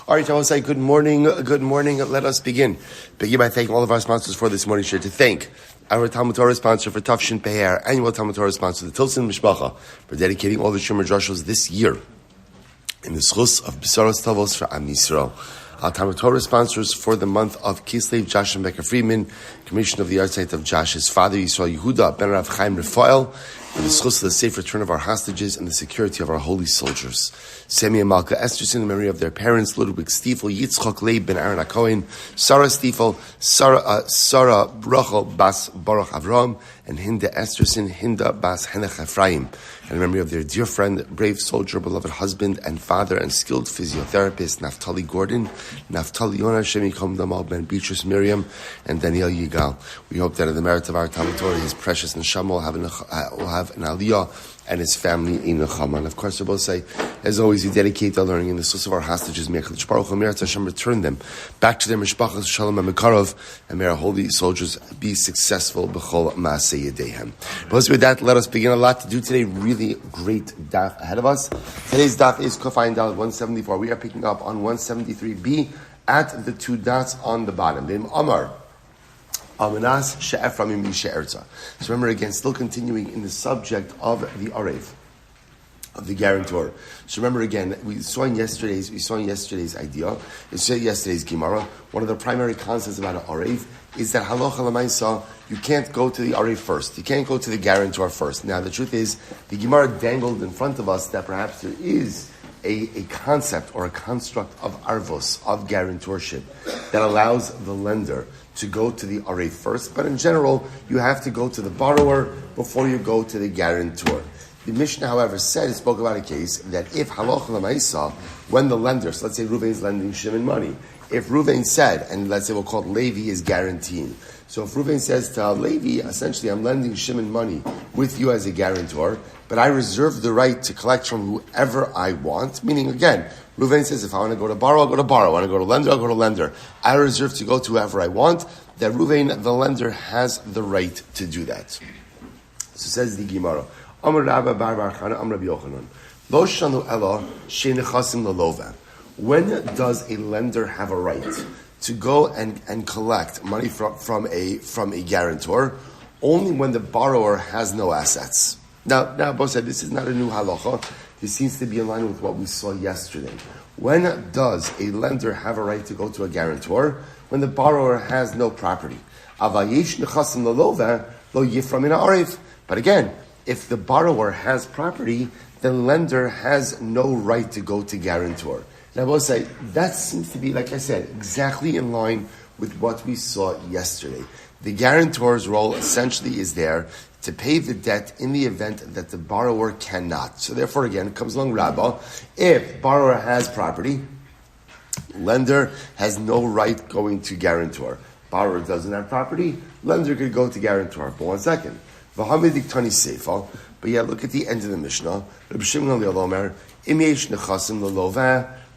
All right, I will say good morning. Let us begin. Begin by thanking all of our sponsors for this morning's share. To thank our Talmud Torah sponsor for Tafshin Pei, our annual Talmud Torah sponsor, the Tilson Mishpacha, for dedicating all the Shemer Joshos this year in the zechus of besuros tovos for Am Yisroel. Our Talmud Torah sponsors for the month of Kislev, Josh and Becca Friedman, commission of the Yahrzeit of Josh, his father Yisroel Yehuda, HaRav Chaim Rephael, for the zechus of the safe return of our hostages and the security of our holy soldiers. Semi and Malka Esterson, in memory of their parents, Ludwig Stiefel, Yitzchak Laib ben Aharon HaKohen, Sarah Stiefel, Sarah Rachel bas Baruch Avraham, and Hinda Esterson, Hinda bas Henech Efrayim, and in memory of their dear friend, brave soldier, beloved husband and father, and skilled physiotherapist, Naftali Gordon, Naftali Yonah Hy, ben Beatrice, Miriam, and Daniel Yigal. We hope that in the merit of our Talmud Torah, his precious neshama will have an aliyah, and his family in Nechama. And of course, we both say, as always, we dedicate our learning in the source of our hostages. May Baruch Avraham return them back to their mishpachas shalom and mekarov, and may our holy soldiers be successful b'chol maaseh yedehem. But with that, let us begin. A lot to do today. Really great daf ahead of us. Today's daf is Kofayin Dal 174. We are picking up on 173b at the two dots on the bottom. V'im Amar. So remember again, still continuing in the subject of the Arev, of the guarantor. So remember again, we saw in yesterday's idea, yesterday's Gemara, one of the primary concepts about an Arev is that halacha l'maisa, you can't go to the Arev first. You can't go to the guarantor first. Now the truth is, the Gemara dangled in front of us that perhaps there is a concept or a construct of arvos, of guarantorship, that allows the lender to go to the Arev first, but in general, you have to go to the borrower before you go to the guarantor. The Mishnah, however, spoke about a case that if halacha l'maisa, when the lender, so let's say Reuven is lending Shimon money, if Reuven said, and let's say we'll call it Levi is guaranteeing, so if Reuven says to Levi, essentially I'm lending Shimon money with you as a guarantor, but I reserve the right to collect from whoever I want, meaning again, Reuven says, if I want to go to borrow, I'll go to borrow. I want to go to lender, I'll go to lender. I reserve to go to whoever I want. That Reuven, the lender, has the right to do that. So says the Gemara, Amar Rabba bar bar Chana, Amar Rabbi Yochanan, Lo shanu ela shenechasim lelova. When does a lender have a right to go and collect money from a guarantor? Only when the borrower has no assets. Now, both said this is not a new halacha. This seems to be in line with what we saw yesterday. When does a lender have a right to go to a guarantor? When the borrower has no property. But again, if the borrower has property, the lender has no right to go to guarantor. Now, I will say, that seems to be, like I said, exactly in line with what we saw yesterday. The guarantor's role essentially is there to pay the debt in the event that the borrower cannot. So therefore, again, it comes along Rabbah. If borrower has property, lender has no right going to guarantor. Borrower doesn't have property, lender could go to guarantor. But one second. But yeah, look at the end of the Mishnah. Rabbi Shmuel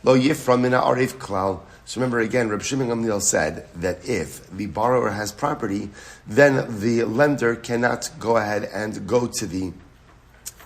Silber. So remember again, Rabbi Shmuel said that if the borrower has property, then the lender cannot go ahead and go to the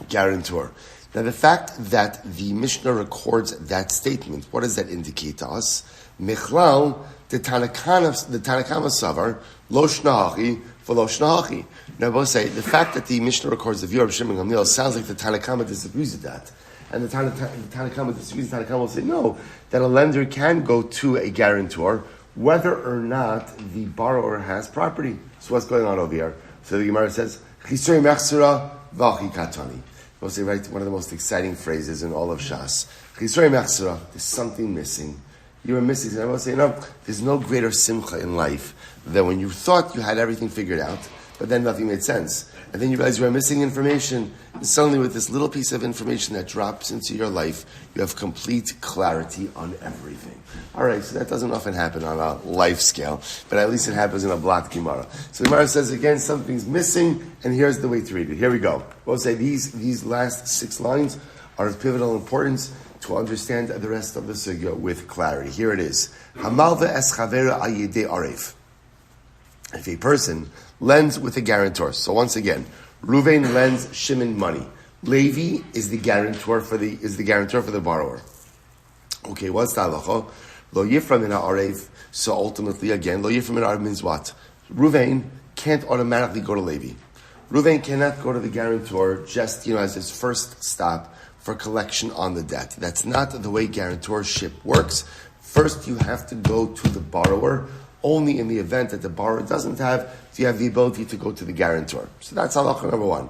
guarantor. Now the fact that the Mishnah records that statement, what does that indicate to us? Michlal, the Tanakama Savar, Lo Shnahachi, for Lo Shnahachi. Now I will say, the fact that the Mishnah records the view of Rabbi Shmuel sounds like the Tanakama disagrees with that. And the Tanakama disagrees. The Tanakama will say no, that a lender can go to a guarantor whether or not the borrower has property. So what's going on over here? So the Gemara says, Chisrei mechsura v'achi katani. We'll say right, one of the most exciting phrases in all of Shas. Chisrei mechsura, there's something missing. You were missing. And I will say, there's no greater simcha in life than when you thought you had everything figured out, but then nothing made sense. And then you realize you are missing information. And suddenly with this little piece of information that drops into your life, you have complete clarity on everything. All right, so that doesn't often happen on a life scale, but at least it happens in a Blat Gemara. So the Gemara says again, something's missing, and here's the way to read it. Here we go. We'll say these last 6 lines are of pivotal importance to understand the rest of the sugya with clarity. Here it is. Hamalva es chavera ayedei arev. If a person lends with a guarantor, so once again, Reuven lends Shimon money. Levi is the guarantor for the borrower. Okay, what's the halacha? Lo yifra min ha'arev. So ultimately, again, lo yifra min ha'arev means what? Ruvain can't automatically go to Levi. Ruvain cannot go to the guarantor just, as his first stop for collection on the debt. That's not the way guarantorship works. First, you have to go to the borrower. Only in the event that the borrower doesn't have, do you have the ability to go to the guarantor. So that's halacha number one.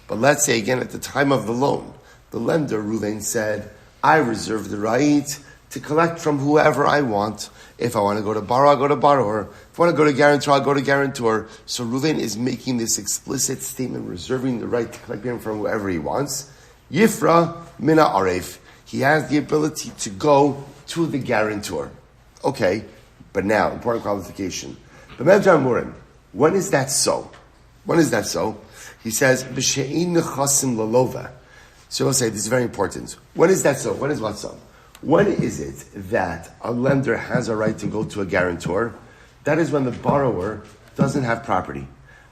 But let's say again, at the time of the loan, the lender, Ruvain, said, I reserve the right to collect from whoever I want. If I want to go to borrower, I'll go to borrower. If I want to go to guarantor, I'll go to guarantor. So Ruvain is making this explicit statement, reserving the right to collect him from whoever he wants. Yifra mina aref. He has the ability to go to the guarantor. Okay, but now, important qualification. When is that so? When is that so? He says, B'she'in nechasim lalova. So we'll say, this is very important. When is that so? When is what so? When is it that a lender has a right to go to a guarantor? That is when the borrower doesn't have property.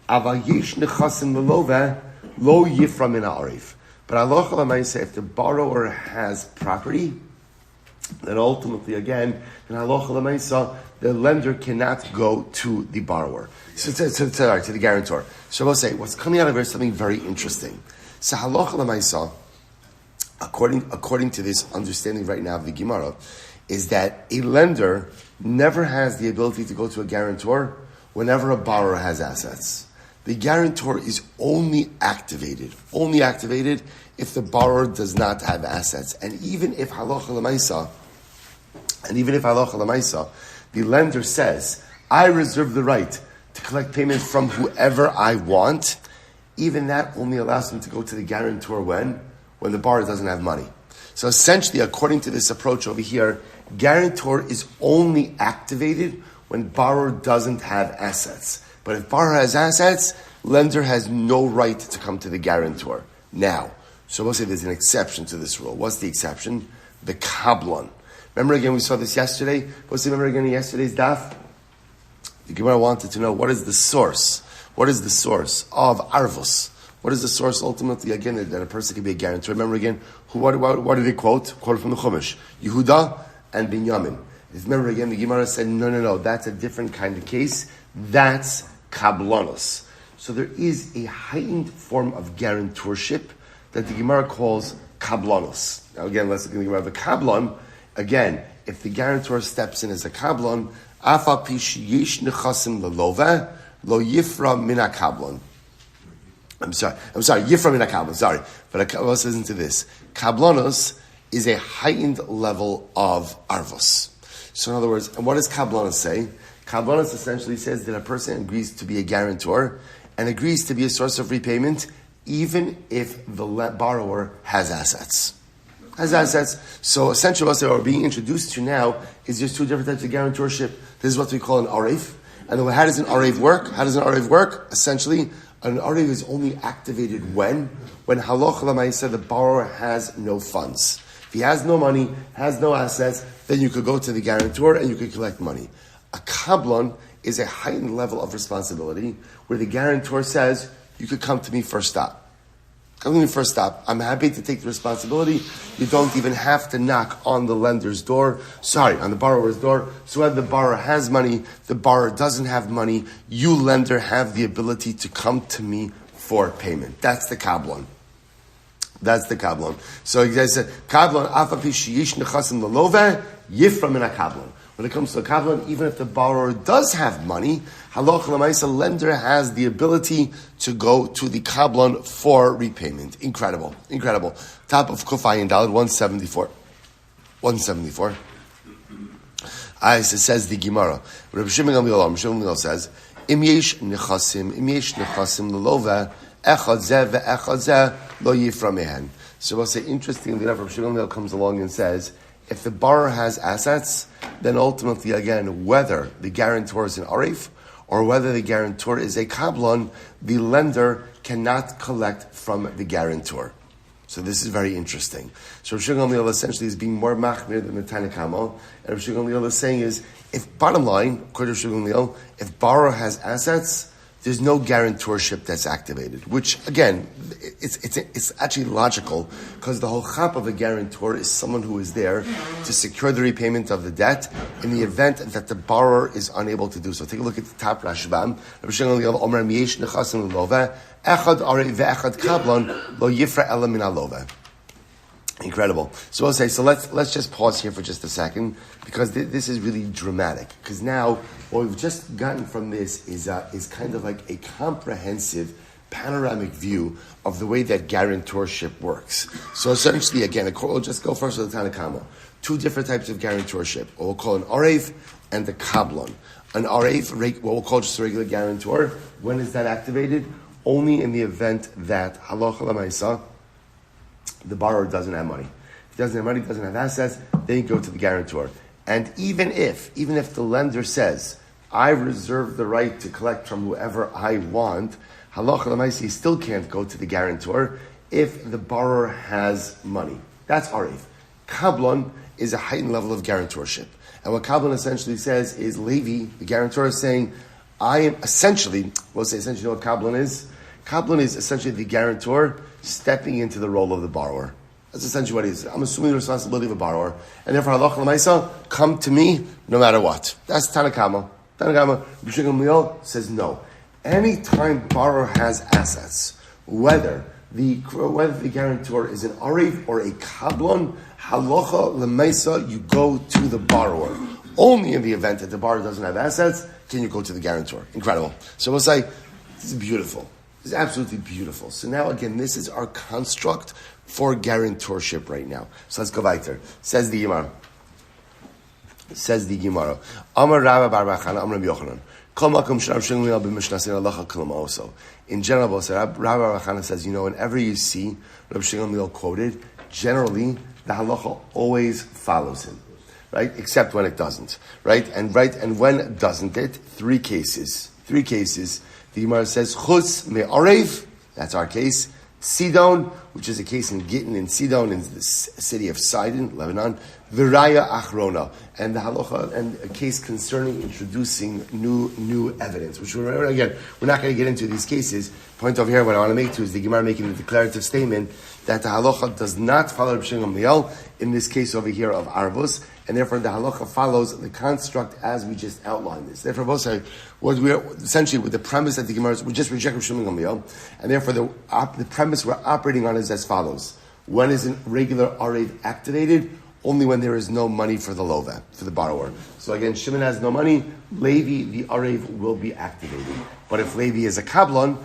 Aval yesh nechasim lalova lo yifra min ha'arif. But halacha l'maaseh, if the borrower has property, then ultimately, again, in halacha l'maaseh, the lender cannot go to the borrower, to the guarantor. So we'll say, what's coming out of here is something very interesting. So halacha l'maaseh, according to this understanding right now of the Gemara, is that a lender never has the ability to go to a guarantor whenever a borrower has assets. The guarantor is only activated if the borrower does not have assets. And even if halacha l'maisa, the lender says, I reserve the right to collect payments from whoever I want, even that only allows him to go to the guarantor when the borrower doesn't have money. So essentially, according to this approach over here, guarantor is only activated when borrower doesn't have assets. But if borrower has assets, lender has no right to come to the guarantor. Now, so we'll say there's an exception to this rule. What's the exception? The kablon. Remember again, we saw this yesterday. Let's remember again in yesterday's daf. The Gemara wanted to know what is the source. What is the source of arvos? What is the source ultimately again that a person can be a guarantor? Remember again, what did he quote? Quote from the Chumash. Yehuda and Binyamin. Remember again, the Gemara said, no, that's a different kind of case. That's kablonos. So there is a heightened form of guarantorship that the Gemara calls kablonos. Now again, let's look at the Gemara. The kablon, again, if the guarantor steps in as a kablon, afa pi sheyesh nechasim lelova lo yifra min hakablon. I'm sorry, yifra min hakablon, sorry. But let's listen to this. Kablonos is a heightened level of arvos. So in other words, and what does kablonos say? Kablonos essentially says that a person agrees to be a guarantor and agrees to be a source of repayment even if the borrower has assets. So essentially what we're being introduced to now is just two different types of guarantorship. This is what we call an arev. And how does an arev work? Essentially, an arev is only activated when halacha l'maaseh the borrower has no funds. If he has no money, has no assets, then you could go to the guarantor and you could collect money. A kablon is a heightened level of responsibility where the guarantor says, you could come to me first stop. Come to me first stop. I'm happy to take the responsibility. You don't even have to knock on the lender's door. On the borrower's door. So when the borrower has money, the borrower doesn't have money, you lender have the ability to come to me for payment. That's the kablon. So you guys said, kablon, afapi sheyish nechasim lalove, yifra min kablon. When it comes to a kablon, even if the borrower does have money, halacha l'maaseh, lender has the ability to go to the kablon for repayment. Incredible. Top of Kufay and Daled 174. It says the Gemara. Rabbi Shmuel Silber says, Im yesh nechasim l'lova, echad zeh ve'echad zeh lo yifra mehen. So we'll say, interestingly enough, Rabbi Shmuel comes along and says, if the borrower has assets, then ultimately, again, whether the guarantor is an arif or whether the guarantor is a kablon, the lender cannot collect from the guarantor. So this is very interesting. So Rav Shmuel essentially is being more machmir than the Tanakama. And Rav Shmuel is saying is, if bottom line, according to Rav Shmuel, if borrower has assets, there's no guarantorship that's activated, which, again, it's actually logical, because the whole chap of a guarantor is someone who is there to secure the repayment of the debt in the event that the borrower is unable to do so. Take a look at the top Rashbam. Incredible. So I'll say, so let's just pause here for just a second, because this is really dramatic. Because now what we've just gotten from this is kind of like a comprehensive panoramic view of the way that guarantorship works. So essentially, again, we'll just go first with the Tanakama. Two different types of guarantorship. What we'll call an arev and the kablon. An arev, what we'll call just a regular guarantor. When is that activated? Only in the event that halacha l'maisa, the borrower doesn't have money. If he doesn't have money, doesn't have assets, then you go to the guarantor. And even if the lender says, I reserve the right to collect from whoever I want, halacha l'maisa, he still can't go to the guarantor if the borrower has money. That's arev. Kablon is a heightened level of guarantorship. And what Kablon essentially says is, Levi, the guarantor, is saying, I am essentially, we'll say essentially what Kablon is. Kablon is essentially the guarantor stepping into the role of the borrower. That's essentially what it is. I'm assuming the responsibility of a borrower. And therefore, halacha l'maisa, come to me no matter what. That's Tanakama. Rabbi Shmuel says no. Anytime borrower has assets, whether the guarantor is an arev or a kablon, halacha l'maisa, you go to the borrower. Only in the event that the borrower doesn't have assets can you go to the guarantor. Incredible. So we'll say, this is beautiful. This is absolutely beautiful. So now again, this is our construct for guarantorship right now. So let's go weiter. Says the Gemara. Amar Rabbi Baruch Avraham, Amar Rabbi Yochanan. In general, Rabbi Baruch Avraham says, whenever you see Rabbi Shmuel quoted, generally the halacha always follows him, right? Except when it doesn't, right? And when doesn't it? Three cases. The Gemara says, Chutz me'arev, that's our case. Sidon, which is a case in Gittin in Sidon, in the city of Sidon, Lebanon. Viraya Achrona, and the halacha, and a case concerning introducing new evidence, which we're not going to get into these cases. Point over here, what I want to make to is the Gemara making a declarative statement that the halacha does not follow Rabbi Shmuel Gamliel in this case over here of Arvus, and therefore the halacha follows the construct as we just outlined this. Therefore, both say what we are essentially with the premise that the Gemara we just reject Rabbi Shmuel Gamliel, and therefore the premise we're operating on is as follows: when is a regular arev activated? Only when there is no money for the lova, for the borrower. So again, Shimon has no money, Levi, the arev, will be activated. But if Levi is a kablon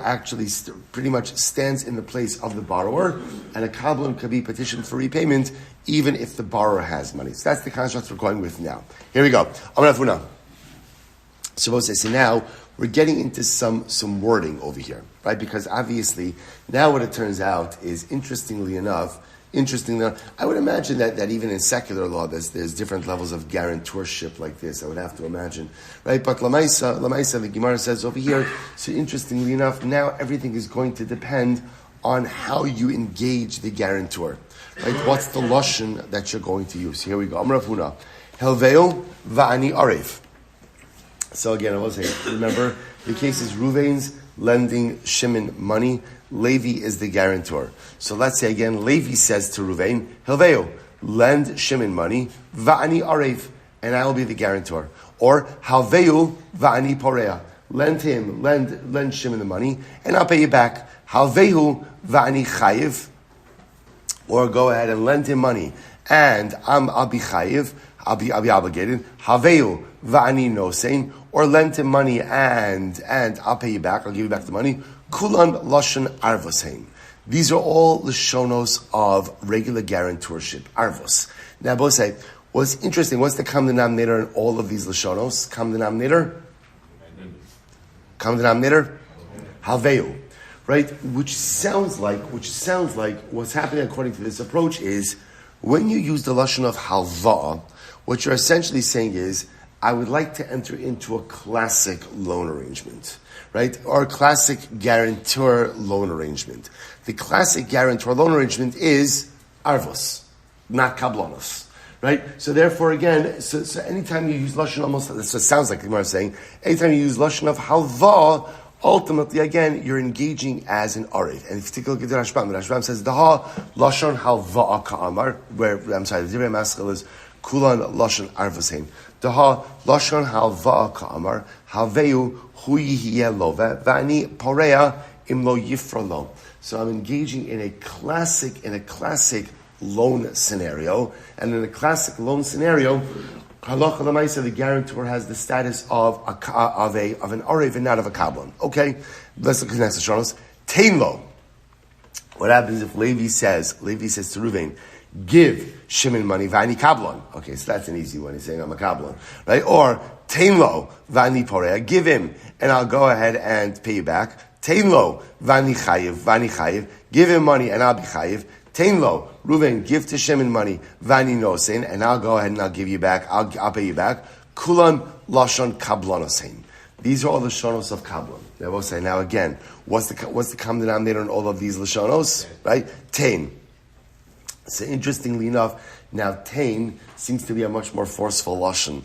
actually pretty much stands in the place of the borrower, and a kablon could be petitioned for repayment even if the borrower has money. So that's the construct we're going with now. Here we go. So now we're getting into some wording over here, right? Because obviously, now what it turns out is, interestingly enough, I would imagine that even in secular law, there's different levels of guarantorship like this. I would have to imagine, right? But Lamaisa, the Gemara says over here. So interestingly enough, now everything is going to depend on how you engage the guarantor, right? What's the lashon that you're going to use? Here we go. Amar Huna, Helveo va'ani arev. So again, I will say, remember the case is Ruvain's lending Shimon money. Levi is the guarantor. So let's say again, Levi says to Ruvain, Hilveo, lend Shimon money, va'ani arev, and I will be the guarantor. Or, Halveu va'ani porea, lend Shimon the money, and I'll pay you back. Halveu va'ani chayiv, or go ahead and lend him money, and I'll be chayiv, I'll be obligated. Halveu va'ani nosein, or lend him money, and I'll pay you back, I'll give you back the money. Kulan lashon arvosheim. These are all lashonos of regular guarantorship, arvos. Now, both say, what's interesting, what's the common denominator in all of these lashonos? Common denominator? Halveu. Right? Which sounds like what's happening according to this approach is, when you use the lashon of halva, what you're essentially saying is, I would like to enter into a classic loan arrangement, right? Or a classic guarantor loan arrangement. The classic guarantor loan arrangement is arvos, not kablonos, right? So therefore, again, so anytime you use lashon, almost this sounds like the Gemara is saying, anytime you use lashon of halva, ultimately, again, you're engaging as an arev. And if you take a look at the Rashbam says, Daha lashon halva ka'amar, where, the Divrei Maskil is, kulan lashon arvasein. Daha lashon halva ka'amar, halveu hu yihiyeh love, v'ani porea imlo yifralo. So I'm engaging in a classic loan scenario. And in a classic loan scenario, halacha l'maisa, the guarantor has the status of an arev and not of a kablan. Okay, let's look at the next Shonos. Tainlo. What happens if Levi says to Ruvain, give Shimon money, v'ani kablan. Okay, so that's an easy one. He's saying I'm a kablan, right? Or Tainlo, v'ani porea. Give him, and I'll go ahead and pay you back. Tainlo, v'ani chayiv. Give him money, and I'll be chayiv. Tainlo, Ruvain, give to Shimon money, v'ani nosein, and I'll go ahead and I'll give you back. I'll pay you back. Kulan lashon kablonosein. These are all the shonos of kablan. They will say now again. What's the common denominator in all of these lashonos? Right? Tain. So interestingly enough, now tain seems to be a much more forceful lashon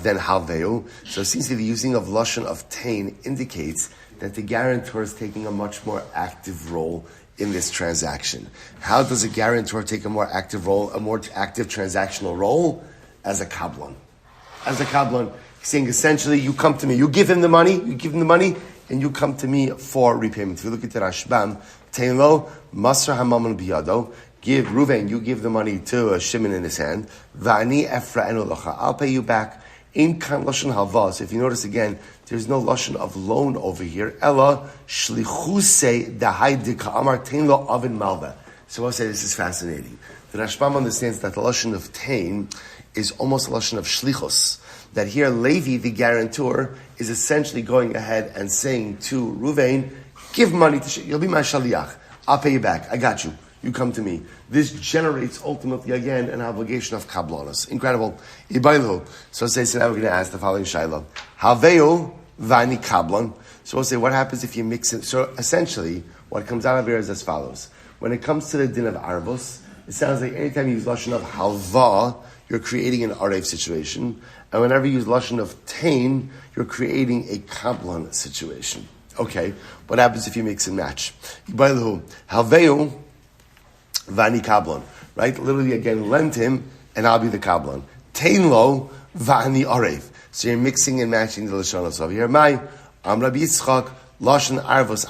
than halveu. So it seems to be the using of lashon of tain indicates that the guarantor is taking a much more active role in this transaction. How does a guarantor take a more active role, a more active transactional role? As a kablan. As a kablan, he's saying essentially, you come to me, you give him the money, and you come to me for repayment. If you look at the Rashbam, Teilo, Masra Hamaman Biyado, give Ruvain, you give the money to Shimon in his hand, Va'ani Efrayim Locha, I'll pay you back. In kan lashon halva. So if you notice again, there's no lashon of loan over here. Ella shlichuse dahai dika'amar tein lo avin malva. So I'll say this is fascinating. The Rashbam understands that the lashon of tein is almost a lashon of shlichus. That here Levi, the guarantor, is essentially going ahead and saying to Ruvain, give money to you'll be my shaliach. I'll pay you back. I got you. You come to me. This generates ultimately again an obligation of kablanos. Incredible. Ibailu. So now we're going to ask the following shayla. Haveu vani kablan. So we'll say, what happens if you mix it? So essentially, what comes out of here is as follows. When it comes to the din of arvos, it sounds like anytime you use lashon of halva, you're creating an arev situation. And whenever you use lashon of tain, you're creating a kablan situation. Okay. What happens if you mix and match? Ibailu. Haveu vani kablan, right? Literally again, lend him, and I'll be the kablan. Tainlo vani arev. So you're mixing and matching the lashonos over here. Am Rabbi Yitzchak lashon arvos,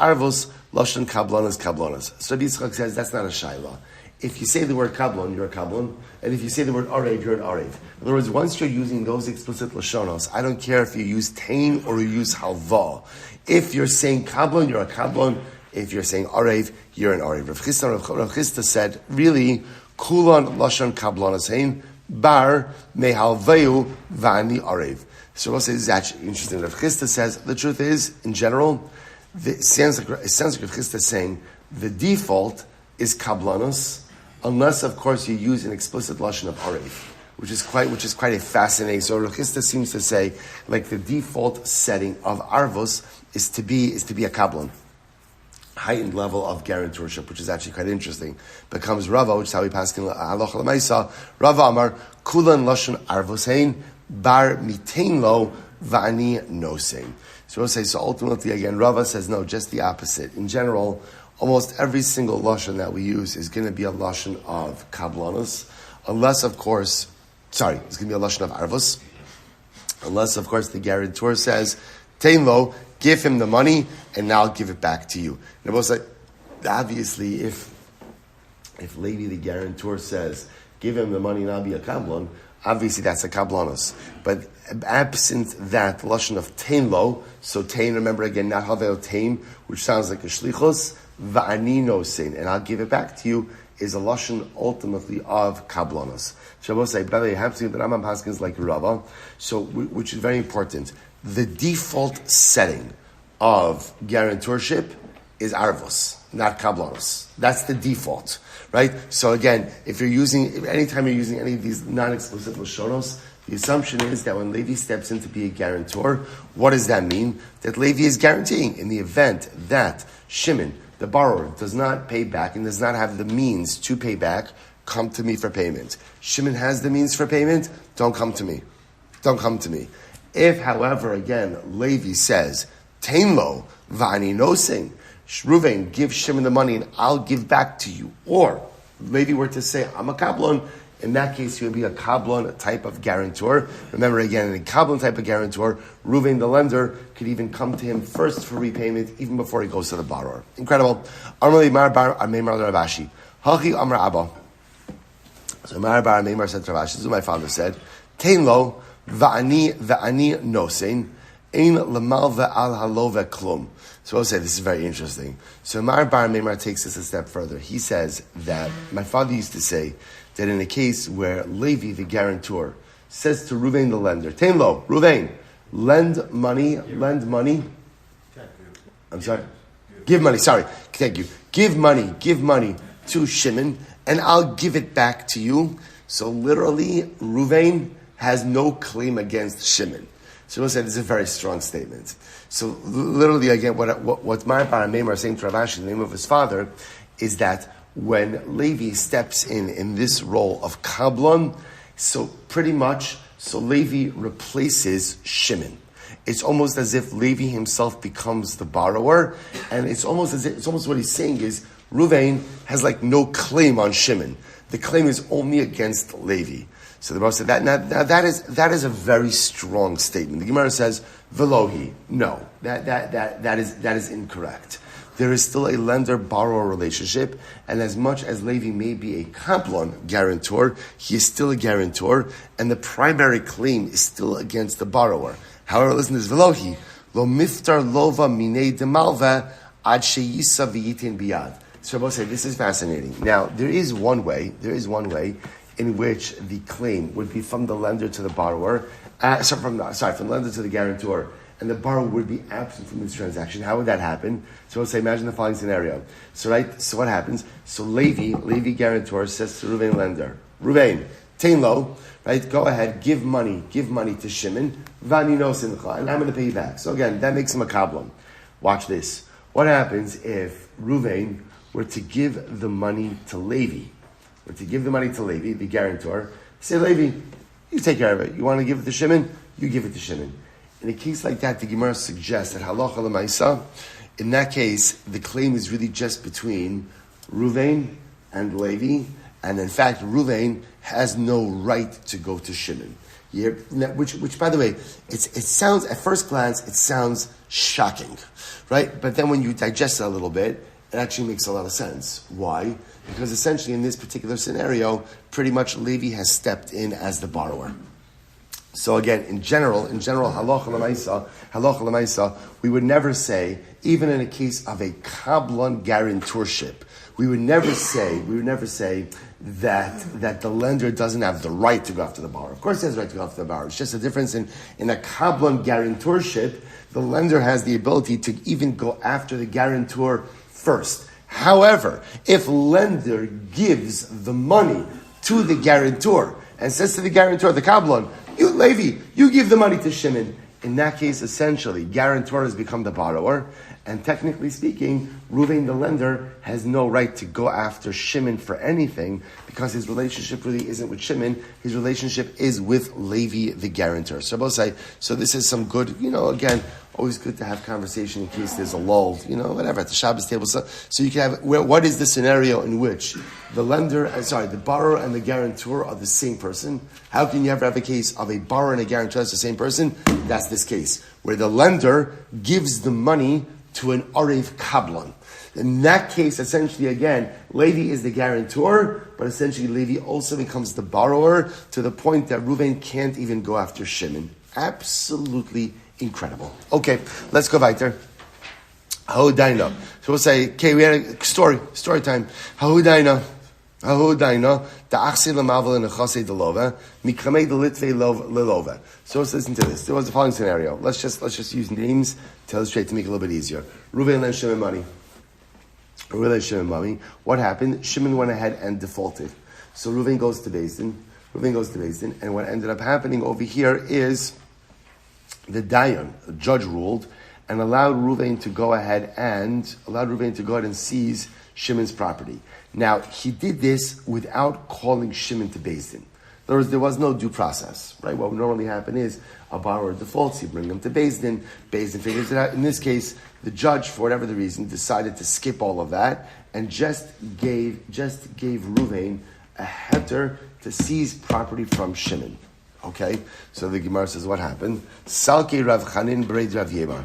lashon kablanas. So Rabbi Yitzchak says that's not a shayla. If you say the word kablan, you're a kablan, and if you say the word arev, you're an arev. In other words, once you're using those explicit lashonos, I don't care if you use tain or you use halva. If you're saying kablan, you're a kablan. If you're saying arev, you're an arev. Rav Chisda said, really, kulan lashon kablanasein bar mehalveu vani arev. So we'll say this is actually interesting. Rav Chisda says the truth is, in general, it sounds like Rav Chisda saying the default is kablanos, unless of course you use an explicit lashon of arev, which is quite a fascinating. So Rav Chisda seems to say like the default setting of arvos is to be a kablan. Heightened level of guarantorship, which is actually quite interesting, becomes Rava, which is how we pass in halacha l'maisa. Rava Amar kulan lashon arvosein bar mitein lo vani nosein. So we'll say, so ultimately again, Rava says no, just the opposite. In general, almost every single lashon that we use is going to be a lashon of kablanos, unless of course, it's going to be a lashon of arvos, unless of course the guarantor says tein lo, give him the money, and now I'll give it back to you. And I was like, obviously, if Levi the guarantor says, give him the money and I'll be a kablan, obviously that's a kablanos. But absent that lashon of tain lo, so tain, remember again, not havel tain, which sounds like a shlichus, va'ani nosein, and I'll give it back to you, is a lashon ultimately of kablanos. Shabbos say, brother, you have to, the Rambam Paskins like Rava, so which is very important. The default setting of guarantorship is arvos, not kablanos. That's the default, right? So again, anytime you're using any of these non-explicit lashonos, the assumption is that when Levi steps in to be a guarantor, what does that mean? That Levi is guaranteeing in the event that Shimon, the borrower, does not pay back and does not have the means to pay back, come to me for payment. Shimon has the means for payment, don't come to me. Don't come to me. If, however, again, Levi says, Tain lo, v'ani nosing, Reuven, give Shimon the money and I'll give back to you. Or, Levi were to say, I'm a kablon, in that case, he would be a kablon type of guarantor. Remember again, in a kablon type of guarantor, Reuven, the lender, could even come to him first for repayment, even before he goes to the borrower. Incredible. Amar bar Meimar Ravashi. Hachi Amar Abba. So Mar bar Meimar said to Ravashi, this is what my father said. Tein lo, va'ani nosein, ein lemal ve'al halo ve'klum. So I'll say this is very interesting. So Mar bar Meimar takes this a step further. He says that my father used to say that in a case where Levi, the guarantor, says to Reuven, the lender, Tein lo, Reuven, lend money. I'm sorry. Give money, sorry. Thank you. Give money to Shimon, and I'll give it back to you. So literally, Reuven has no claim against Shimon. So we'll say this is a very strong statement. So literally, again, what Mar bar Meimar is saying to Ravashi, the name of his father, is that when Levi steps in this role of kablon, so pretty much, so Levi replaces Shimon. It's almost as if Levi himself becomes the borrower, and it's almost what he's saying is Reuven has like no claim on Shimon. The claim is only against Levi. So the Baruch said that is a very strong statement. The Gemara says velohi. No, that is incorrect. There is still a lender-borrower relationship, and as much as Levi may be a kaplon guarantor, he is still a guarantor, and the primary claim is still against the borrower. However, listen to this, velohi, lo miftar lova minei demalva ad sheyisa v'yitin biyad. So Rabbi said, this is fascinating. Now, there is one way in which the claim would be from the lender to the borrower, from the lender to the guarantor, and the borrower would be absent from this transaction. How would that happen? So we'll say, imagine the following scenario. So what happens? So Levi guarantor says to Reuven lender, Reuven, tein lo, right? Go ahead, give money to Shimon, vani no simcha, and I'm going to pay you back. So again, that makes him a kablon. Watch this. What happens if Reuven were to give the money to Levi? The guarantor, say, Levi, you take care of it. You want to give it to Shimon? You give it to Shimon. In a case like that, the Gemara suggests that halacha l'maisa, in that case, the claim is really just between Reuven and Levi, and in fact, Reuven has no right to go to Shimon. Which, by the way, it sounds, at first glance, it sounds shocking, right? But then when you digest it a little bit, it actually makes a lot of sense. Why? Because essentially in this particular scenario, pretty much Levi has stepped in as the borrower. So again, in general, halacha l'maisa, we would never say, even in a case of a kablon guarantorship, we would never say that the lender doesn't have the right to go after the borrower. Of course he has the right to go after the borrower. It's just a difference in a kablon guarantorship, the lender has the ability to even go after the guarantor first. However, if lender gives the money to the guarantor and says to the guarantor, the kablon, you, Levi, you give the money to Shimon. In that case, essentially, guarantor has become the borrower, and technically speaking, Reuven, the lender, has no right to go after Shimon for anything because his relationship really isn't with Shimon. His relationship is with Levi, the guarantor. So both say, so this is some good, again, always good to have conversation in case there's a lull, whatever, at the Shabbos table. So you can have, what is the scenario in which the borrower and the guarantor are the same person? How can you ever have a case of a borrower and a guarantor as the same person? That's this case, where the lender gives the money to an Arev Kablon. In that case, essentially, again, Levi is the guarantor, but essentially Levi also becomes the borrower to the point that Reuven can't even go after Shimon. Absolutely incredible. Okay, let's go weiter. Hahudaina. So we'll say, okay, we had a story time. Hahudaina, the achse l'mavel and achase delova, mikramei delitve lelova. So let's listen to this. There was the following scenario. Let's just use names to illustrate to make it a little bit easier. Reuven lent Shimon money. What happened? Shimon went ahead and defaulted. So Reuven goes to Beis Din, and what ended up happening over here is the judge ruled and allowed Reuven to go ahead and seize Shimon's property. Now, he did this without calling Shimon to Beis Din. In other words, there was no due process, right? What would normally happen is a borrower defaults, you bring him to Beis Din figures it out. In this case, the judge, for whatever the reason, decided to skip all of that and just gave Ruvain a heter to seize property from Shimon. Okay? So the Gemara says, what happened? Salke Rav Chanin Breid Rav Yemar.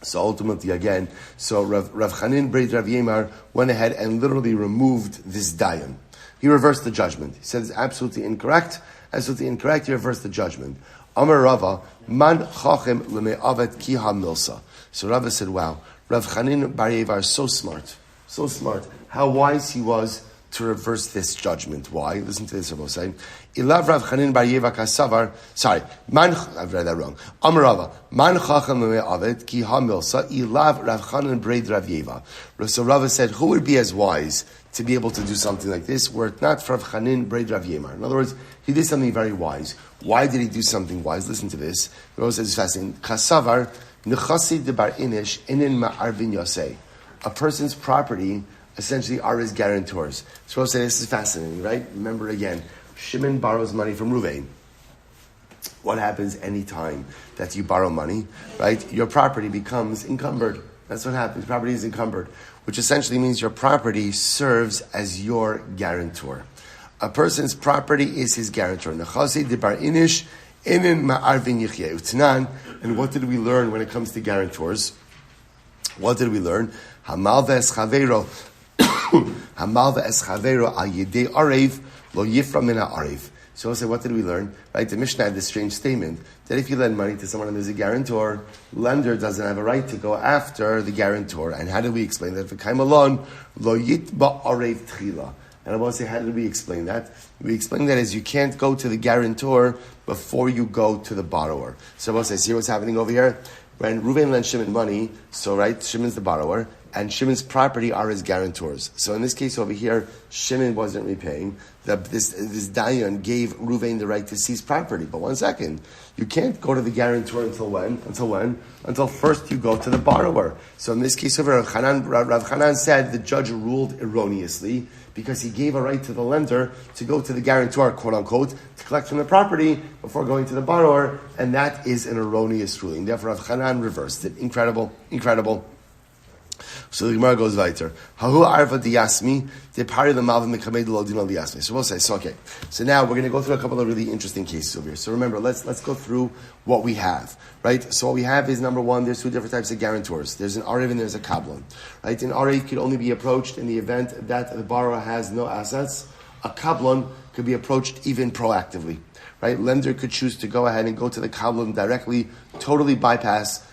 So ultimately, again, Rav Chanin Breid Rav Yemar went ahead and literally removed this dayan. He reversed the judgment. He said it's absolutely incorrect. Absolutely incorrect. He reversed the judgment. Amar Rava, man chachem leme'avet ki ha-milsa. So Rava said, wow, Rav Chanin Bar Yevar is so smart. So smart. How wise he was to reverse this judgment. Why? Listen to this, Rabbi saying. Ilav Rav Chanin Bar Yevar kasavar. Sorry, I've read that wrong. Amar Rava, man chachem leme'avet ki ha-milsa. Ilav Rav Chanin Breid Rav Yevar. So Rava said, who would be as wise to be able to do something like this, were it not for Rav Chanin Breid Rav Yemar? In other words, he did something very wise. Why did he do something wise? Listen to this. The Rose says it's fascinating. Kasavar nechasi de bar inish inin ma'arvin yosei. A person's property essentially are his guarantors. So Rose says this is fascinating, right? Remember again, Shimon borrows money from Ruvain. What happens any time that you borrow money, right? Your property becomes encumbered. That's what happens. Property is encumbered, which essentially means your property serves as your guarantor. A person's property is his guarantor. And what did we learn when it comes to guarantors? What did we learn? Hamalva es chavero al yedei arev lo yifra min ha'arev. So I'll say, what did we learn? Right, the Mishnah had this strange statement that if you lend money to someone who's a guarantor, lender doesn't have a right to go after the guarantor. And how did we explain that? V'kaim alon lo yitba arev tchila. And I want to say, how did we explain that? We explained that as you can't go to the guarantor before you go to the borrower. So I want to say, see what's happening over here? When Reuven lent Shimon money, so right, Shimon's the borrower, and Shimon's property are his guarantors. So in this case over here, Shimon wasn't repaying. This Dayan gave Reuven the right to seize property. But one second, you can't go to the guarantor until when? Until first you go to the borrower. So in this case over Rav Chanan said the judge ruled erroneously because he gave a right to the lender to go to the guarantor, quote unquote, to collect from the property before going to the borrower, and that is an erroneous ruling. Therefore Rav Chanan reversed it. Incredible. So the Gemara goes weiter. Hahu arva diyasmi depari lemalvim mekamed lo dino diyasmi. So we'll say, so okay. So now we're going to go through a couple of really interesting cases over here. So remember, let's go through what we have, right? So what we have is, number one, there's two different types of guarantors. There's an arev and there's a kablan, right? An arev could only be approached in the event that the borrower has no assets. A kablan could be approached even proactively, right? Lender could choose to go ahead and go to the kablan directly, totally bypass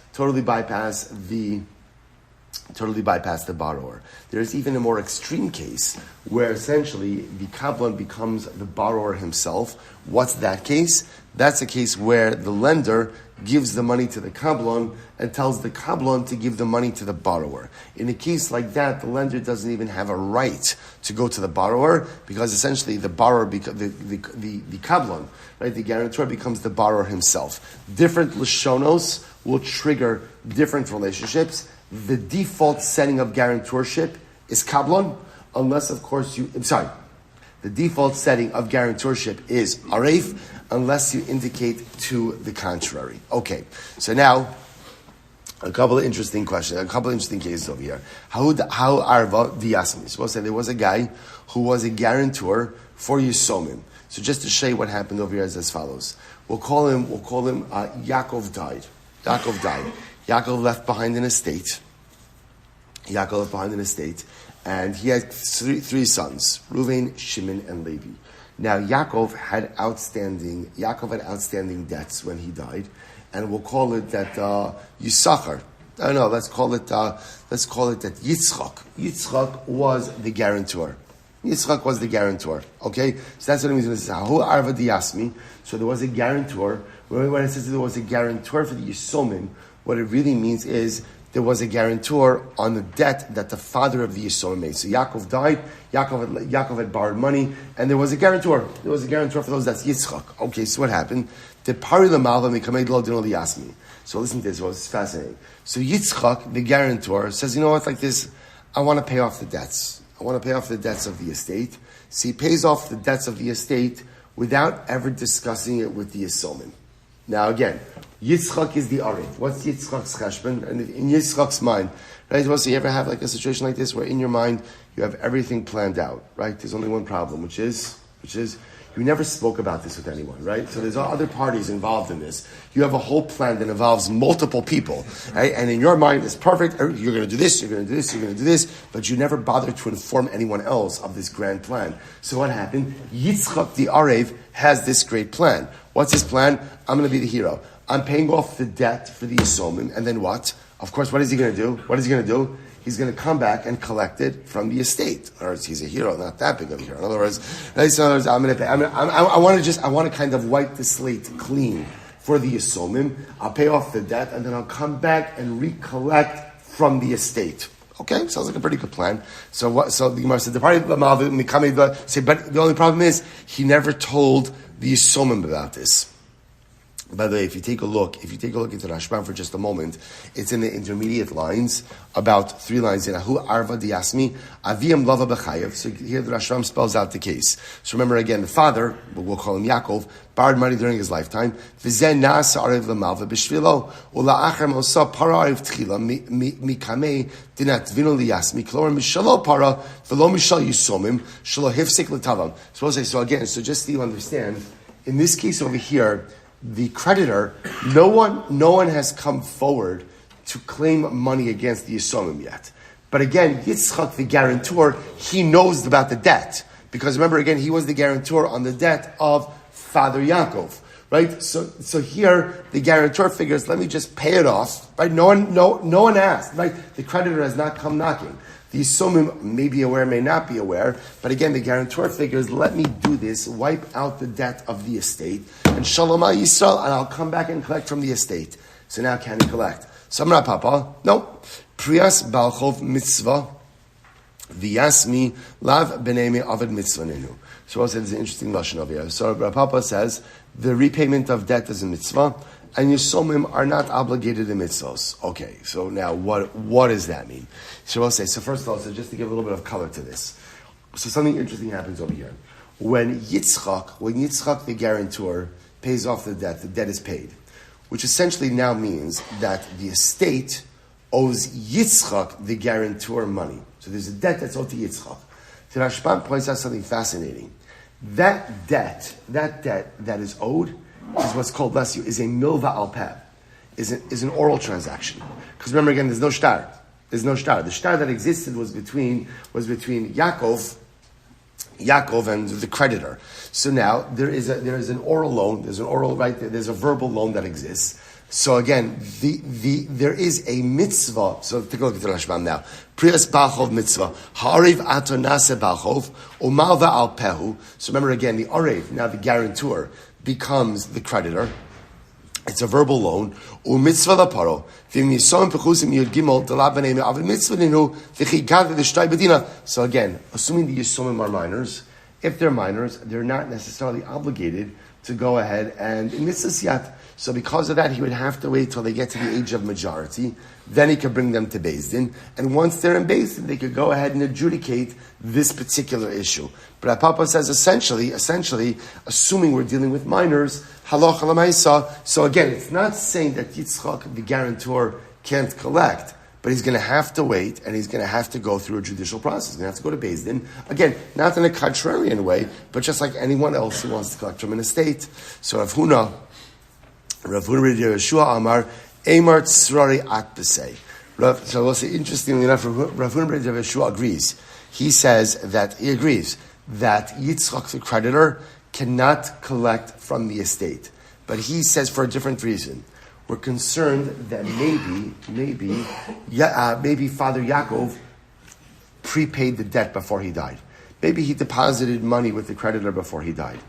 the borrower. There's even a more extreme case where essentially the kablan becomes the borrower himself. What's that case? That's a case where the lender gives the money to the kablan and tells the kablan to give the money to the borrower. In a case like that, the lender doesn't even have a right to go to the borrower because essentially the borrower, the kablan, right, the guarantor becomes the borrower himself. Different lashonos will trigger different relationships. The default setting of guarantorship is kablan, unless of course the default setting of guarantorship is arev, unless you indicate to the contrary. Okay, so now a couple of interesting questions, a couple of interesting cases over here. How arva diyasmi? Suppose that there was a guy who was a guarantor for Yisomim. So just to show you what happened over here is as follows. We'll call him Yaakov died. Yaakov left behind an estate. And he had three sons, Reuven, Shimon, and Levi. Now Yaakov had outstanding debts when he died, and we'll call it that Yisachar. Let's call it that Yitzchak was the guarantor. Okay, so that's what it means when it says Hahu Arva Diyasmi. So there was a guarantor. When it says there was a guarantor for the Yisomim, what it really means is there was a guarantor on the debt that the father of the Yisomim made. So Yaakov died. Yaakov had borrowed money, and there was a guarantor. There was a guarantor for those. That's Yitzchak. Okay, so what happened? The pari l'malva mikamed lo dino liyasmi. So listen to this. It's fascinating. So Yitzchak, the guarantor, says, you know what? Like this, I want to pay off the debts. I want to pay off the debts of the estate. So he pays off the debts of the estate without ever discussing it with the Yisomim. Now again, Yitzchak is the Arev. What's Yitzchak's cheshbon? And in Yitzchak's mind, right? So you ever have like a situation like this where in your mind you have everything planned out, right? There's only one problem, which is you never spoke about this with anyone, right? So there's other parties involved in this. You have a whole plan that involves multiple people, right? And in your mind, it's perfect. You're going to do this, you're going to do this, you're going to do this, but you never bothered to inform anyone else of this grand plan. So what happened? Yitzchak the Arev has this great plan. What's his plan? I'm going to be the hero. I'm paying off the debt for the Yisomim, and then what? Of course, what is he going to do? What is he going to do? He's going to come back and collect it from the estate. Or he's a hero, not that big of a hero. In other words, I'm going to pay. I want to kind of wipe the slate clean for the Yisomim. I'll pay off the debt, and then I'll come back and recollect from the estate. Okay, sounds like a pretty good plan. So what? So the Gemara said the party say, but the only problem is he never told the Yisomim about this. By the way, if you take a look into Rashbam for just a moment, it's in the intermediate lines, about 3 lines in Ahu Arva Diasmi, Aviyam Lava B'chayev. So here the Rashbam spells out the case. So remember again, the father, we'll call him Yaakov, borrowed money during his lifetime. V'zen na'asa arev l'malva b'shvilo, u'la'achar mosa para arev tchila, mikamei dinat vino liyasmi, klor mishalo para, v'lo mishal yisomim, shalo hifsik l'tavam. So just so you understand, in this case over here, the creditor, no one has come forward to claim money against the Yisomim yet. But again, Yitzchak, the guarantor, he knows about the debt. Because remember, again, he was the guarantor on the debt of Father Yaakov. Right? So here, the guarantor figures, let me just pay it off. Right? No one asked. Right? The creditor has not come knocking. The Yisomim may be aware, may not be aware, but again, the guarantor figures, let me do this, wipe out the debt of the estate, and Shalom Yisrael, and I'll come back and collect from the estate. So now can he collect? Samra Papa, no. Priyas Balchov Mitzvah, V'yasmi Lav B'nei Avid Mitzvah Nenu. So also there's an interesting lashon over here. So Rabbi Papa says, the repayment of debt is a mitzvah, and Yisomim are not obligated in mitzvahs. Okay, so now what does that mean? So I'll say, so first of all, so just to give a little bit of color to this. So something interesting happens over here. When Yitzchak the guarantor pays off the debt is paid. Which essentially now means that the estate owes Yitzchak the guarantor money. So there's a debt that's owed to Yitzchak. So Rashbam points out something fascinating. That debt that is owed is what's called, bless you, is a milva al peh, is an oral transaction. Because remember again, there's no shtar. There's no shtar. The shtar that existed was between Yaakov and the creditor. So now there is an oral loan. There's an oral right. There's a verbal loan that exists. So again, there is a mitzvah. So take a look at the Rashbam now. Priyas Balchov mitzvah. Ha'arev ato nase Balchov umalva al pehu. So remember again, the arev, now the guarantor, becomes the creditor. It's a verbal loan. U'mitzvah laparo. V'im yisom pechusim yud gimel delab b'nei avid mitzvah ninu v'chigad v'shtay bedina. So again, assuming the yisomim are minors, if they're minors, they're not necessarily obligated to go ahead and in mitzvahs yet. So because of that, he would have to wait till they get to the age of majority. Then he could bring them to Beis Din. And once they're in Beis Din, they could go ahead and adjudicate this particular issue. But Papa says essentially, assuming we're dealing with minors, halacha l'maisa. So again, it's not saying that Yitzchak, the guarantor, can't collect. But he's going to have to wait, and he's going to have to go through a judicial process. He's going to have to go to Beis Din. Again, not in a contrarian way, but just like anyone else who wants to collect from an estate. So Rav Huna Yeshua Amar, Eimar Tzrari At B'sei. So we'll say, interestingly enough, Rav Huna Yeshua agrees. He agrees that Yitzchak, the creditor, cannot collect from the estate. But he says for a different reason. We're concerned that maybe Father Yaakov prepaid the debt before he died. Maybe he deposited money with the creditor before he died.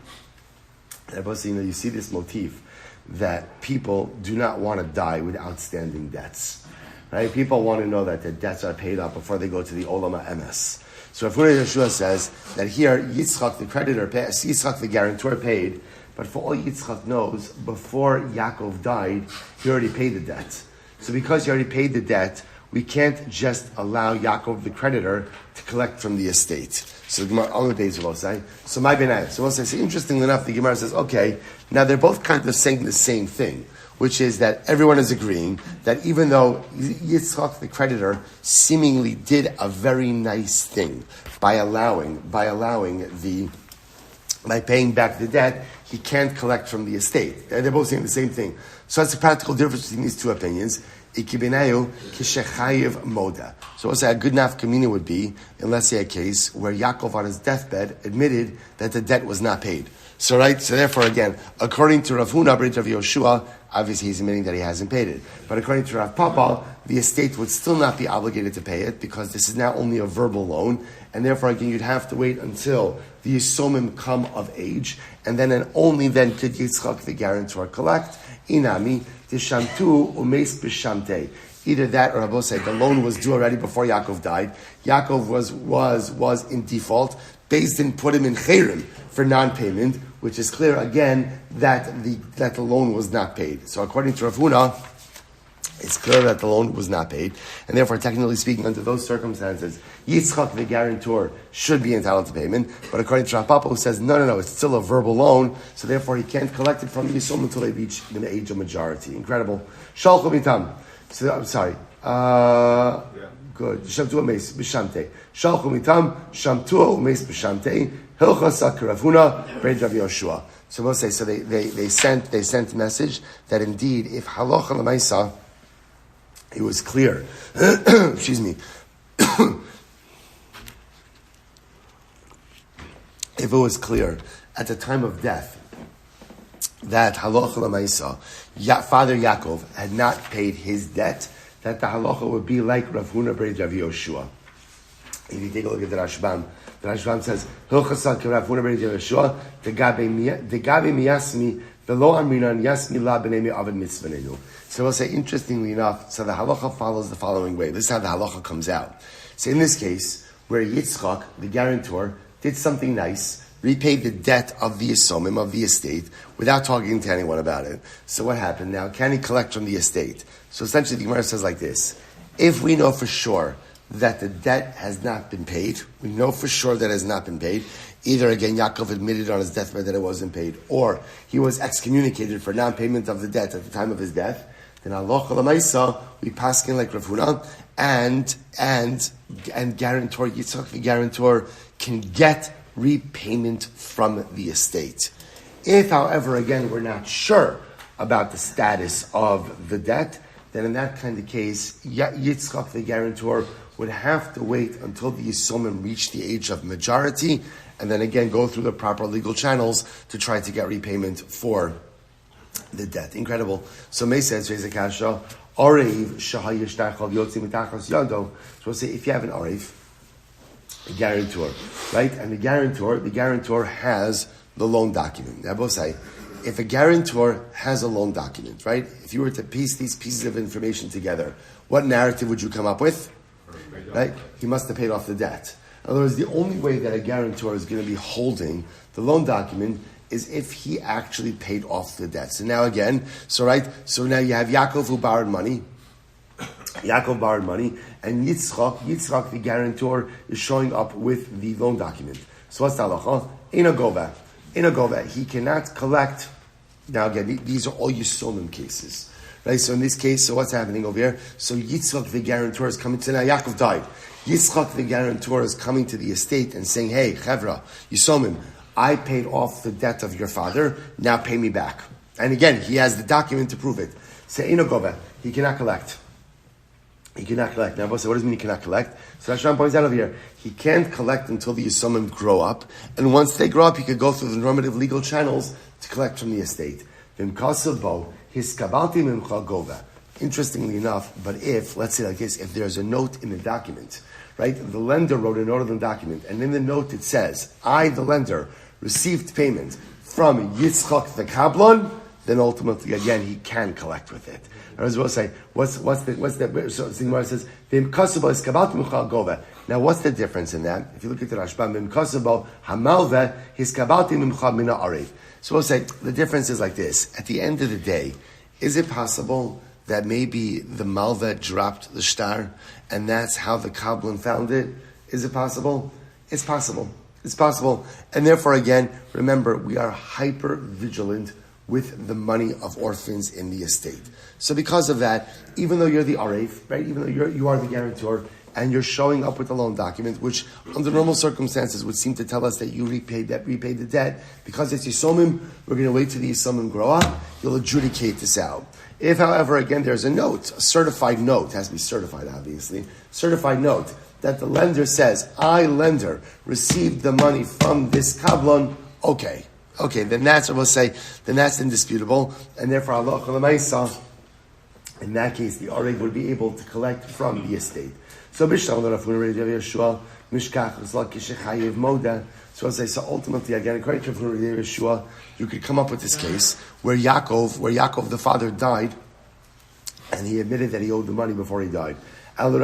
You see this motif that people do not want to die with outstanding debts. Right? People want to know that their debts are paid up before they go to the Olam HaEmes. So Rav Huna Yeshua says that here Yitzchak, the creditor, Yitzchak, the guarantor, paid. But for all Yitzchak knows, before Yaakov died, he already paid the debt. So because he already paid the debt, we can't just allow Yaakov, the creditor, to collect from the estate. So the Gemara, all the days will say. So my benayim. So we'll say, interestingly enough, the Gemara says, okay, now they're both kind of saying the same thing, which is that everyone is agreeing that even though Yitzchak, the creditor, seemingly did a very nice thing by paying back the debt, he can't collect from the estate. And they're both saying the same thing. So that's the practical difference between these two opinions. Ikibenayu kishechayiv moda. So we'll say a good nafkamina would be, in let's say a case where Yaakov on his deathbed admitted that the debt was not paid. So therefore again, according to Rav Huna, Rav Yoshua, obviously he's admitting that he hasn't paid it. But according to Rav Papa, the estate would still not be obligated to pay it because this is now only a verbal loan, and therefore again you'd have to wait until the Yisomim come of age, and only then could Yitzchak, the guarantor, collect. Inami tishamtu umeis b'shamtei. Either that, or Rabbi said the loan was due already before Yaakov died. Yaakov was in default. Beis Din put him in chayrim for non-payment, which is clear again that the loan was not paid. So according to Rav Huna, it's clear that the loan was not paid, and therefore, technically speaking, under those circumstances, Yitzchak, the guarantor, should be entitled to payment. But according to Rav Papa, who says no, it's still a verbal loan, so therefore he can't collect it from Yisrael until they reach the age of majority. Incredible. Shalchu mitam. So I'm sorry. Good. Shamtua meis b'shamtei. Shalchu mitam. Shamtua umeis b'shamtei. Hilchas Rav Huna, Rav Yoshua. So we'll say, so they sent a message that indeed, if halacha l'maisa, it was clear. Excuse me. If it was clear at the time of death that halacha l'maisa, Father Yaakov had not paid his debt, that the halacha would be like Rav Huna ber Rav Yoshua. If you take a look at the Rashbam says, Hilchas Rav Huna ber Rav Yoshua, degabe miyasmi velo amrinan yasmi la b'nei me'avad mitzvanenu. So we'll say, interestingly enough, so the halacha follows the following way. This is how the halacha comes out. So in this case, where Yitzchak, the guarantor, did something nice, repaid the debt of the Yisomim, of the estate, without talking to anyone about it. So what happened? Now, can he collect from the estate? So essentially the Gemara says like this: if we know for sure that the debt has not been paid, we know for sure that it has not been paid, either again Yaakov admitted on his deathbed that it wasn't paid, or he was excommunicated for non-payment of the debt at the time of his death, then halacha l'maisa, we paskin like Rav Huna, and guarantor, Yitzchak, the guarantor, can get repayment from the estate. If, however, again, we're not sure about the status of the debt, then in that kind of case, Yitzchak, the guarantor, would have to wait until the Yisomim reach the age of majority, and then again go through the proper legal channels to try to get repayment for the debt. Incredible. So May says, Rezekasha, Orev Shahayishtachal Yotzi Mitachos Yado. So we'll say, if you have an Orev, a guarantor, right? And the guarantor has the loan document. Now both say, if a guarantor has a loan document, right? If you were to piece these pieces of information together, what narrative would you come up with? Right? He must have paid off the debt. In other words, the only way that a guarantor is going to be holding the loan document is if he actually paid off the debt. So now again, so now you have Yaakov who borrowed money. Yaakov borrowed money, and Yitzchak, the guarantor, is showing up with the loan document. So what's the halacha? In a gova, he cannot collect. Now again, these are all Yisomim cases, right? So in this case, so what's happening over here? So Yitzchak, the guarantor, is coming to now. Yaakov died. Yitzchak, the guarantor, is coming to the estate and saying, "Hey, Chevra, Yisomim, I paid off the debt of your father. Now pay me back." And again, he has the document to prove it. Say in a gova, he cannot collect. He cannot collect. Now, what does it mean he cannot collect? So Hashem points out over here, he can't collect until the Yisomim grow up. And once they grow up, he could go through the normative legal channels to collect from the estate. Interestingly enough, but if, let's say like this, if there's a note in the document, right? The lender wrote a note in the document, and in the note it says, I, the lender, received payment from Yitzchak the Kablan, then ultimately, again, he can collect with it. I was going to say, what's that? So the Gemara says, now, what's the difference in that? If you look at the Rashbam, so we'll say, the difference is like this. At the end of the day, is it possible that maybe the Malva dropped the star, and that's how the Kabbalah found it? Is it possible? It's possible. It's possible. And therefore, again, remember, we are hyper vigilant with the money of orphans in the estate. So because of that, even though you're the Aref, right, even though you are the guarantor, and you're showing up with the loan document, which under normal circumstances would seem to tell us that you repaid the debt, because it's Yisomim, we're going to wait till the Yisomim grow up, you'll adjudicate this out. If, however, again, there's a note, a certified note, has to be certified, obviously, certified note, that the lender says, I, lender, received the money from this Kablon, okay, then that's what we'll say, then that's indisputable, and therefore, Allah Chalamaysa, in that case, the Areg would be able to collect from the estate. So, Yisroel Yehuda. So I'll say, so ultimately, again, according to Yeshua, you could come up with this case where Yaakov the father died, and he admitted that he owed the money before he died. But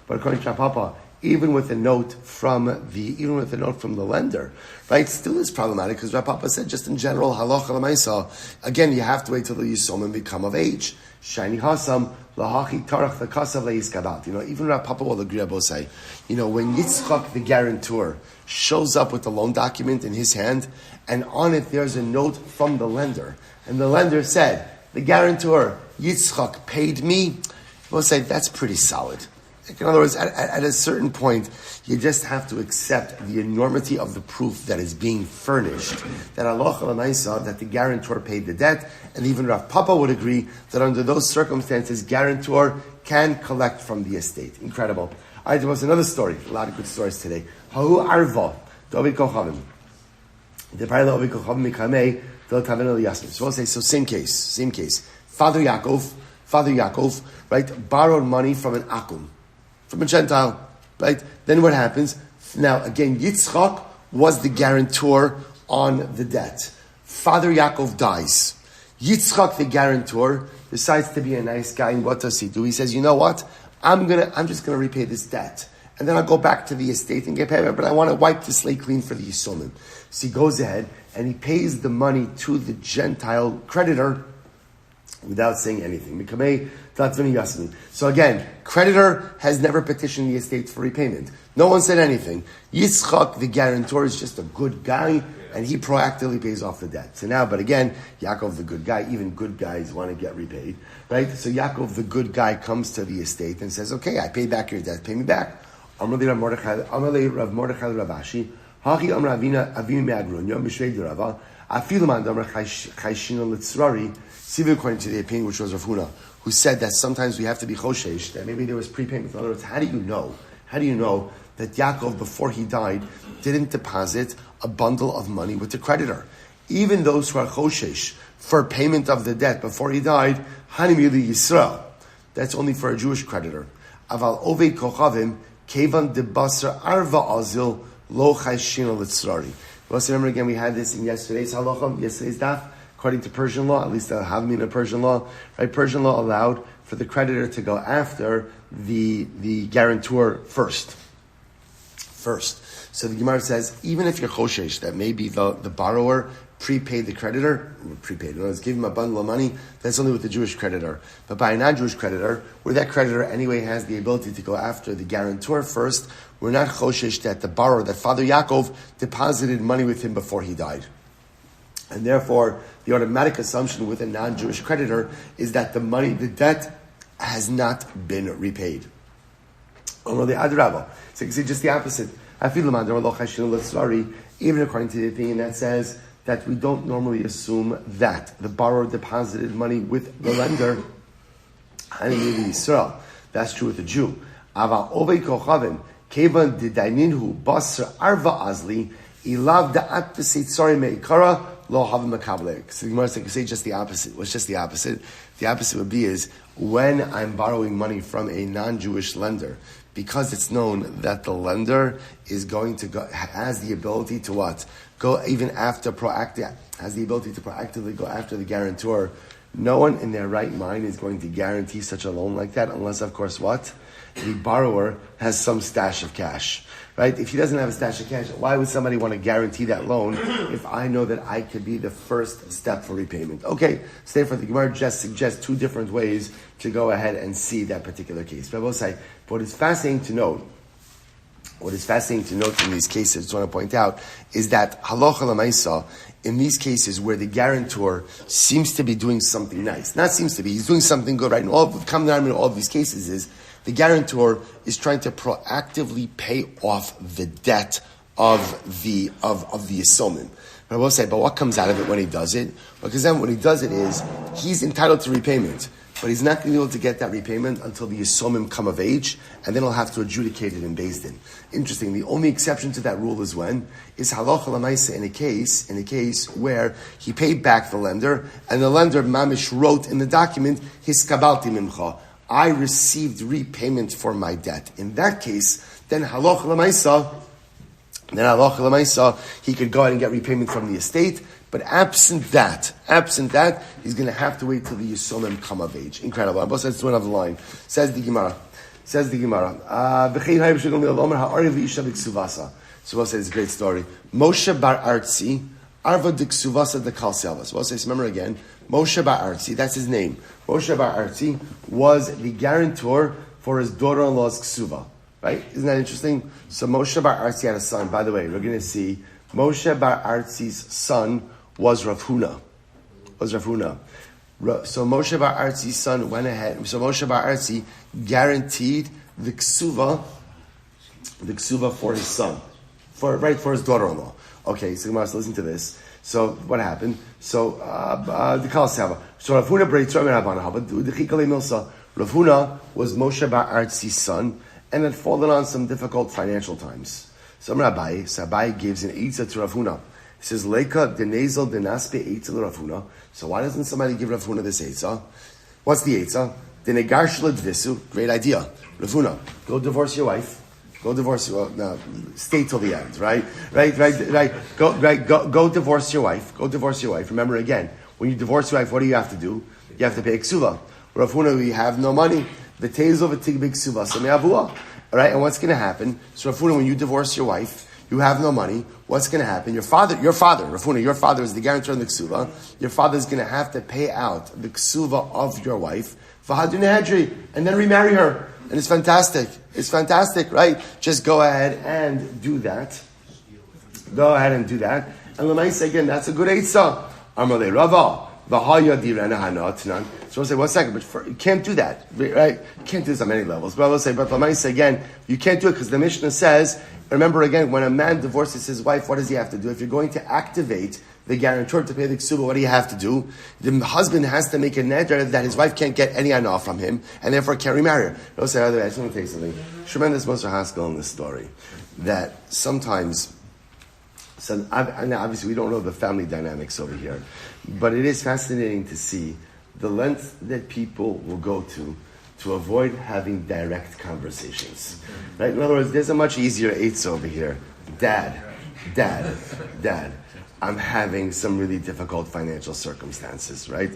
according to Papa, even with a note from the lender, right, still is problematic, because Papa said just in general, halacha l'maisa, again, you have to wait till the Yisomim become of age. Shiny hasam lahachi tarach v'kasav le'iskabat. Even Rav Papa will agree. Both say, when Yitzchak the guarantor shows up with the loan document in his hand, and on it there's a note from the lender, and the lender said, the guarantor Yitzchak paid me. We'll say that's pretty solid. In other words, at a certain point, you just have to accept the enormity of the proof that is being furnished, that Allah Chalamaysa, that the guarantor paid the debt, and even Rav Papa would agree that under those circumstances, guarantor can collect from the estate. Incredible. All right, there was another story, a lot of good stories today. Hahu Arva, David Kochavim. The parallel of Kochavim Mikamei, Del Taven Yasmin. So we'll say, so same case. Father Yaakov, right, borrowed money from an Akum, from a Gentile, right? Then what happens? Now, again, Yitzchak was the guarantor on the debt. Father Yaakov dies. Yitzchak, the guarantor, decides to be a nice guy, and what does he do? He says, you know what? I'm just gonna repay this debt, and then I'll go back to the estate and get paid, but I want to wipe the slate clean for the Yisomim. So he goes ahead, and he pays the money to the Gentile creditor without saying anything. So again, creditor has never petitioned the estate for repayment. No one said anything. Yitzchak, the guarantor, is just a good guy, and he proactively pays off the debt. So now, but again, Yaakov, the good guy, even good guys want to get repaid, right? So Yaakov, the good guy, comes to the estate and says, okay, I paid back your debt, pay me back. Amalei Rav Mordechai Ravashi, Hachi Amar Avina Avinu Me'agrunya, Mishrei Derava, Afilu Man Damar Chayshina Litzrari, according to the opinion which was Rav Huna, who said that sometimes we have to be choshesh, that maybe there was prepayment. In other words, how do you know that Yaakov, before he died, didn't deposit a bundle of money with the creditor? Even those who are choshesh for payment of the debt before he died, Hanimili Yisrael, that's only for a Jewish creditor. Aval Ovei Kochavim, Kevan de Basra Arva Azil, Lo Chayshina Litzrari. Let's remember again, we had this in yesterday's halachah, yesterday's daf. According to Persian law, at least I'll have me in a Persian law, right? Persian law allowed for the creditor to go after the guarantor first. So the Gemara says, even if you're choshesh, that maybe the borrower prepaid the creditor, give him a bundle of money, that's only with the Jewish creditor. But by a non-Jewish creditor, where that creditor anyway has the ability to go after the guarantor first, we're not choshesh that the borrower, that Father Yaakov, deposited money with him before he died. And therefore, the automatic assumption with a non-Jewish creditor is that the debt has not been repaid. So you can see just the opposite. Even according to the opinion that says that we don't normally assume that the borrower deposited money with the lender. That's true with the Jew. So the Gemara can say just the opposite. What's just the opposite? The opposite would be is when I'm borrowing money from a non-Jewish lender, because it's known that the lender is going to go, has the ability to what? Go even after has the ability to proactively go after the guarantor. No one in their right mind is going to guarantee such a loan like that, unless, of course, what? the borrower has some stash of cash, right? If he doesn't have a stash of cash, why would somebody want to guarantee that loan if I know that I could be the first step for repayment? Okay, so therefore the Gemara just suggests two different ways to go ahead and see that particular case. But I will say, what is fascinating to note in these cases, I just want to point out, is that halacha l'maisa, in these cases where the guarantor seems to be doing something nice, not seems to be, he's doing something good, right? And all of these cases is the guarantor is trying to proactively pay off the debt of the Yisomim. But I will say, but what comes out of it when he does it? Because then when he does it is, he's entitled to repayment. But he's not going to be able to get that repayment until the Yisomim come of age, and then he'll have to adjudicate it in Beis Din. Interesting. The only exception to that rule is when is halacha l'maisa in a case where he paid back the lender, and the lender mamish wrote in the document hiskabalti mimcha, I received repayment for my debt. In that case, then halacha l'maisa, he could go ahead and get repayment from the estate. But absent that, he's going to have to wait till the Yisomim come of age. Incredible. Abba says to another line. Says the Gemara. So Abba says it's a great story. Moshe bar Artzi, Arva de Ksuvasa de Kalselva. So Abba says, remember again, Moshe bar Artzi, that's his name. Moshe bar Artzi was the guarantor for his daughter-in-law's Ksuva. Right? Isn't that interesting? So Moshe bar Artzi had a son. By the way, we're going to see Moshe bar Artzi's son was Rav Huna. So Moshe bar Artzi's son went ahead. So Moshe bar Artzi guaranteed the ksuva for his son, for his daughter-in-law. Okay, so listen to this. So what happened? So the Kal Sava. So Rav Huna Rav Huna was Moshe bar Artzi's son and had fallen on some difficult financial times. So Abai gives an eitzah to Rav Huna. He says, Leika denezel denaspe eitzah Rav Huna. So why doesn't somebody give Rav Huna this eitzah? What's the eitzah? Denegar shledvisu. Great idea. Rav Huna, go divorce your wife. No, stay till the end, right? Go divorce your wife. Remember again, when you divorce your wife, what do you have to do? You have to pay ksuva. Rav Huna, we have no money. The tezel v'tig big ksuva. So me'avua. All right, and what's going to happen? So Rav Huna, when you divorce your wife, you have no money. What's going to happen? Your father, Rav Huna, your father is the guarantor of the ksuva. Your father is going to have to pay out the ksuva of your wife, and then remarry her. And it's fantastic. Right? Just go ahead and do that. And Lamaisa, again, that's a good eitzah. Amalei Rava. So we'll say, 1 second, but you can't do that, right? You can't do this on many levels. But I will say, but Lamaisa, again, you can't do it because the Mishnah says, remember again, when a man divorces his wife, what does he have to do? If you're going to activate the guarantor to pay the ksuba, what do you have to do? The husband has to make a neder that his wife can't get any anah from him, and therefore can't remarry her. I just want to tell you something. Tremendous Moshe Haskell in this story, that sometimes, so obviously we don't know the family dynamics over here, but it is fascinating to see the length that people will go to avoid having direct conversations. Right? In other words, there's a much easier eitzah over here. Dad, I'm having some really difficult financial circumstances, right?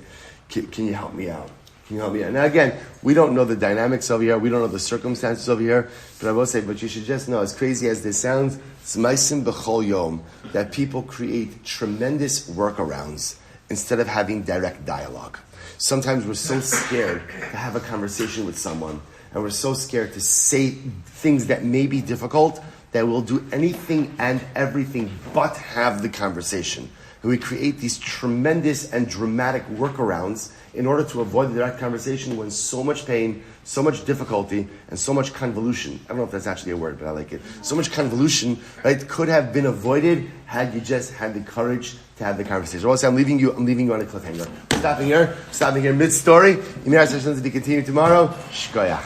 Can you help me out? Now again, we don't know the dynamics over here, we don't know the circumstances over here, but I will say, but you should just know, as crazy as this sounds, it's maisim b'chol yom, that people create tremendous workarounds instead of having direct dialogue. Sometimes we're so scared to have a conversation with someone, and we're so scared to say things that may be difficult, that we'll do anything and everything but have the conversation. And we create these tremendous and dramatic workarounds in order to avoid the direct conversation when so much pain, so much difficulty, and so much convolution, I don't know if that's actually a word, but I like it, so much convolution, right, could have been avoided had you just had the courage to have the conversation. Also, I'm leaving you on a cliffhanger. We're stopping here mid-story. Yahrzeit of Josh to be continued tomorrow. Shkoyach.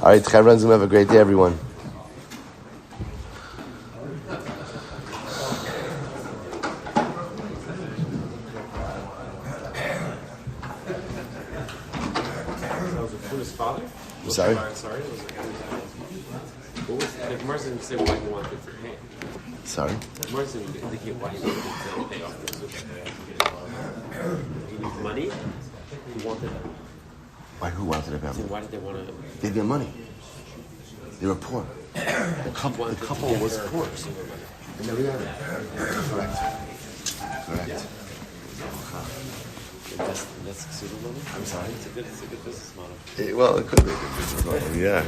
All right, Chevron, have a great day, everyone. I'm sorry? Martin didn't say why he wanted it for him. Sorry? Martin didn't indicate why he wanted it to pay off the He needs money. He wanted Why? Who wanted a So family? why did they want to? They had their money. They were poor. The couple was poor. They never got it. Correct. That's super money. I'm sorry. It's a good business model. Well, it could be a good business model. Yeah.